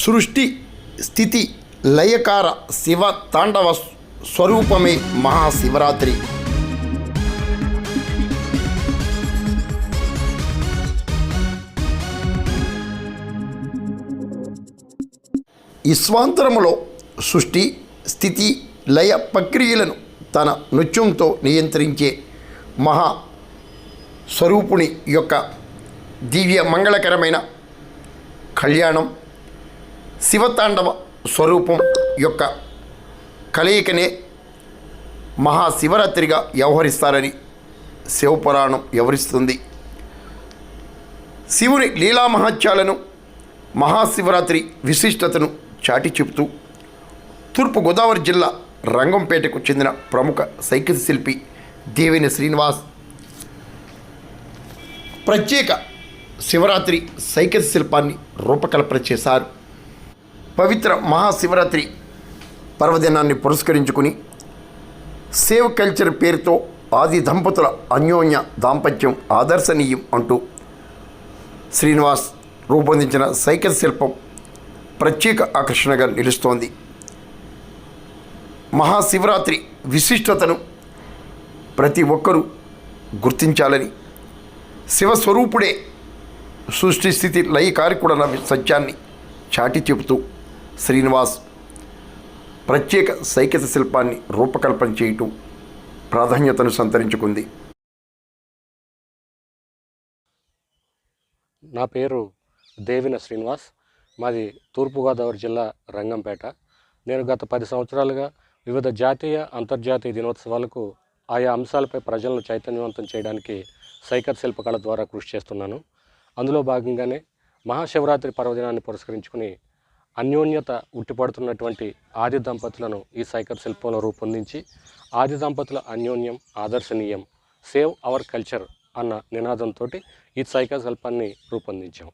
సృష్టి స్థితి లయకార శివ తాండవ స్వరూపమే మహాశివరాత్రి. ఈశ్వాంతరములో సృష్టి స్థితి లయ ప్రక్రియలను తన నృత్యంతో నియంత్రించే మహా స్వరూపుని యొక్క దివ్య మంగళకరమైన కళ్యాణం శివతాండవ స్వరూపం యొక్క కలయికనే మహాశివరాత్రిగా వ్యవహరిస్తారని శివపురాణం వివరిస్తుంది. శివుని లీలామహత్యాలను మహాశివరాత్రి విశిష్టతను చాటి చెబుతూ తూర్పుగోదావరి జిల్లా రంగంపేటకు చెందిన ప్రముఖ సైకిల్ శిల్పి దేవిని శ్రీనివాస్ ప్రత్యేక శివరాత్రి సైకిల్ శిల్పాన్ని రూపకల్పన చేశారు. పవిత్ర మహాశివరాత్రి పర్వదినాన్ని పురస్కరించుకుని సేవ్ కల్చర్ పేరుతో ఆది దంపతుల అన్యోన్య దాంపత్యం ఆదర్శనీయం అంటూ శ్రీనివాస్ రూపొందించిన సైకిల్ శిల్పం ప్రత్యేక ఆకర్షణగా నిలుస్తోంది. మహాశివరాత్రి విశిష్టతను ప్రతి ఒక్కరూ గుర్తించాలని, శివస్వరూపుడే సృష్టి స్థితి లయకారకుడన్న సత్యాన్ని చాటి చెబుతూ శ్రీనివాస్ ప్రత్యేక సైకిల్ శిల్పాన్ని రూపకల్పన చేయటం ప్రాధాన్యతను సంతరించుకుంది. నా పేరు దేవిన శ్రీనివాస్. మాది తూర్పుగోదావరి జిల్లా రంగంపేట. నేను గత 10 సంవత్సరాలుగా వివిధ జాతీయ అంతర్జాతీయ దినోత్సవాలకు ఆయా అంశాలపై ప్రజలను చైతన్యవంతం చేయడానికి సైకిల్ శిల్పకళ ద్వారా కృషి చేస్తున్నాను. అందులో భాగంగానే మహాశివరాత్రి పర్వదినాన్ని పురస్కరించుకుని అన్యోన్యత ఉట్టిపడుతున్నటువంటి ఆది దంపతులను ఈ సైకిల్ శిల్పంలో రూపొందించి ఆది దంపతుల అన్యోన్యం ఆదర్శనీయం సేవ్ అవర్ కల్చర్ అన్న నినాదంతో ఈ సైకిల్ శిల్పాన్ని రూపొందించాం.